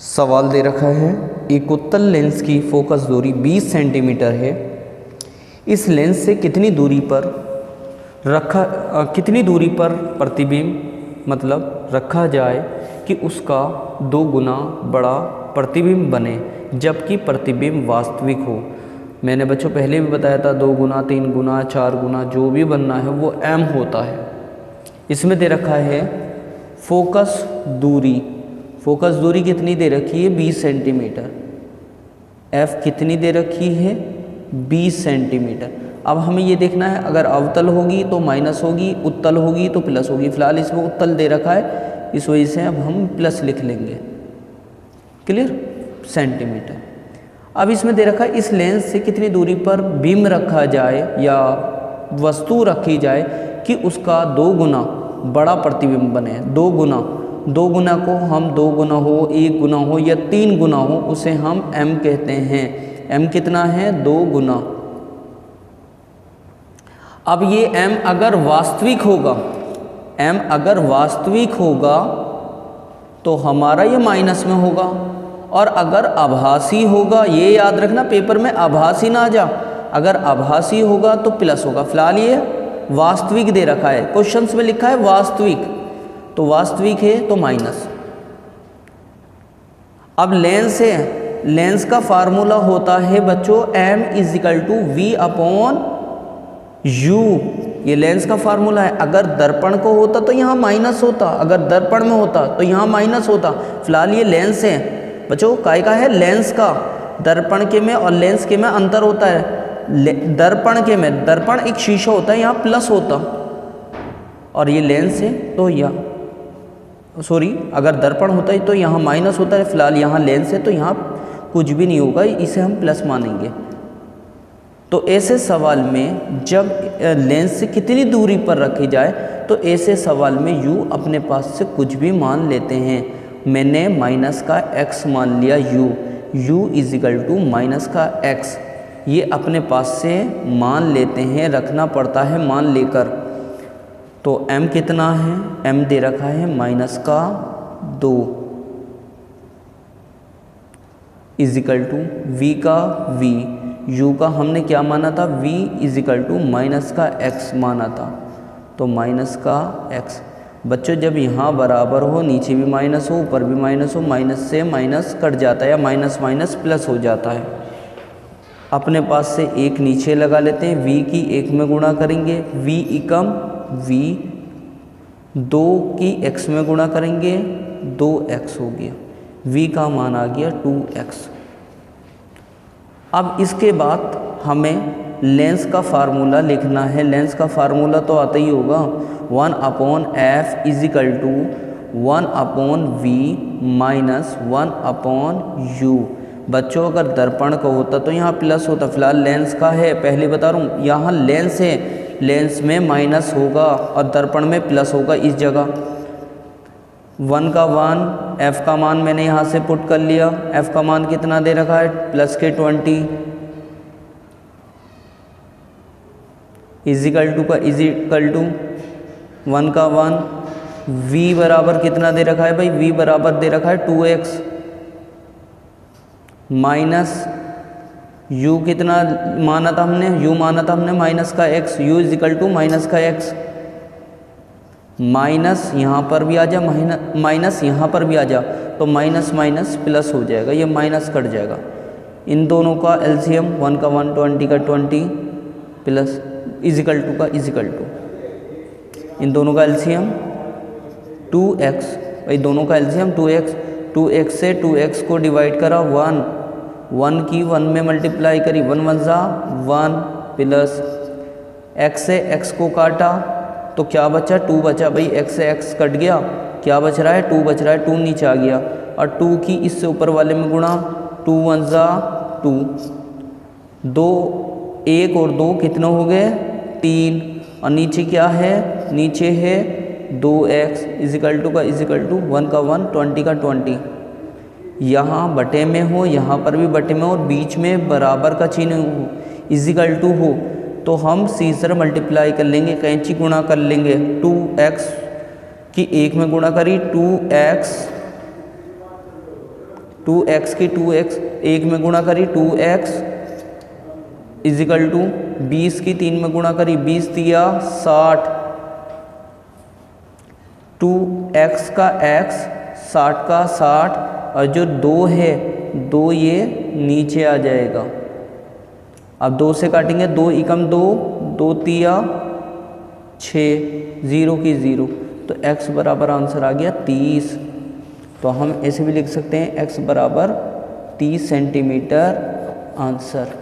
सवाल दे रखा है, एक उत्तल लेंस की फोकस दूरी 20 सेंटीमीटर है। इस लेंस से कितनी दूरी पर प्रतिबिंब रखा जाए कि उसका 2 गुना बड़ा प्रतिबिंब बने जबकि प्रतिबिंब वास्तविक हो। मैंने बच्चों पहले भी बताया था 2 गुना 3 गुना 4 गुना जो भी बनना है वो m होता है। इसमें दे रखा है फोकस दूरी कितनी दे रखी है 20 सेंटीमीटर। f कितनी दे रखी है 20 सेंटीमीटर। अब हमें ये देखना है अगर अवतल होगी तो माइनस होगी, उत्तल होगी तो प्लस होगी। फिलहाल इसमें उत्तल दे रखा है, इस वजह से अब हम प्लस लिख लेंगे। Clear, centimetre. अब इसमें दे रखा है इस लेंस से कितनी दूरी पर बीम रखा जाए या वस्तु रखी जाए कि उसका 2 गुना बड़ा प्रतिबिंब बने। 2 गुना को हम 2 गुना हो, 1 गुना हो या 3 गुना हो उसे हम m कहते हैं। m कितना है 2 गुना। अब ये m अगर वास्तविक होगा तो हमारा ये माइनस में होगा, और अगर आभासी होगा, ये याद रखना पेपर में आभासी ना आ जा, अगर आभासी होगा तो प्लस होगा। फिलहाल ये वास्तविक दे रखा है, क्वेश्चंस में लिखा है वास्तविक, तो वास्तविक है तो माइनस। अब लेंस का फार्मूला होता है बच्चों m = v/u। ये लेंस का फार्मूला है। अगर दर्पण को होता तो यहाँ माइनस होता, अगर दर्पण में होता तो यहाँ माइनस होता। फिलहाल ये लेंस है बच्चों, काय का है लेंस का। दर्पण के में और लेंस के में अंतर होता है। दर्पण एक शीशा होता है, यहाँ प्लस होता, और ये लेंस है तो अगर दर्पण होता है तो यहाँ माइनस होता है। फिलहाल यहाँ लेंस है तो यहाँ कुछ भी नहीं होगा, इसे हम प्लस मानेंगे। तो ऐसे सवाल में जब लेंस से कितनी दूरी पर रखी जाए तो ऐसे सवाल में u अपने पास से कुछ भी मान लेते हैं। मैंने माइनस का x मान लिया, u = माइनस का x, ये अपने पास से मान लेते हैं, रखना पड़ता है मान लेकर। तो m कितना है, m दे रखा है -2 = v का v, u का हमने क्या माना था v = -x माना था, तो -x। बच्चों जब यहाँ बराबर हो, नीचे भी माइनस हो ऊपर भी माइनस हो, माइनस से माइनस कट जाता है या माइनस प्लस हो जाता है। अपने पास से एक नीचे लगा लेते हैं, v की 1 में गुणा करेंगे, v एकम v, 2 की x में गुणा करेंगे 2x हो गया, v का मान आ गया 2x। अब इसके बाद हमें लेंस का फार्मूला लिखना है। लेंस का फार्मूला तो आता ही होगा, 1/f = 1/v - 1/u। बच्चों अगर दर्पण का होता तो यहाँ प्लस होता, फिलहाल लेंस का है, पहले बता रहा हूँ यहाँ लेंस है, लेंस में माइनस होगा और दर्पण में प्लस होगा इस जगह। 1 का 1, f का मान मैंने यहाँ से पुट कर लिया। f का मान कितना दे रखा है +20 = 1 का 1, v बराबर कितना दे रखा है भाई, v बराबर दे रखा है 2x माइनस u कितना माना था हमने, u माना था हमने माइनस का x, u = माइनस का x। माइनस यहाँ पर भी आ जा, माइनस यहाँ पर भी आ जा, तो माइनस प्लस हो जाएगा, ये माइनस कट जाएगा। इन दोनों का एलसीएम 1 का 1, 20 का 20 प्लस = का = इन दोनों का एलसीएम 2x, भाई दोनों का एलसीएम 2x से 2x को डिवाइड करा 1 की 1 में मल्टीप्लाई करी, 1 1 जा 1 प्लस x से x को काटा तो क्या बचा 2 बचा, भाई x से x कट गया, क्या बच रहा है 2 बच रहा है, 2 नीचे आ गया, और 2 की इससे ऊपर वाले में गुणा, 2 1 जा 2, 2 1 और 2 कितने हो गए 3, और नीचे क्या है, नीचे है 2x = का 1 का 1, 20 का 20। यहाँ बटे में हो, यहाँ पर भी बटे में, और बीच में बराबर का चिन्ह हो, हो तो हम सीजर मल्टीप्लाई कर लेंगे, कैंची गुणा कर लेंगे। 2x की 1 में गुणा करी, 2x 2x की 2x एक में गुणा करी 2x इजिकल टू 20 की 3 में गुणा करी 20 दिया 60, 2x का x 60 का 60 और जो 2 है 2 ये नीचे आ जाएगा। अब 2 से काटेंगे 2 एकम 2, 2 तिया 6, 0 की 0, तो x बराबर आंसर आ गया 30। तो हम ऐसे भी लिख सकते हैं x बराबर 30 सेंटीमीटर आंसर।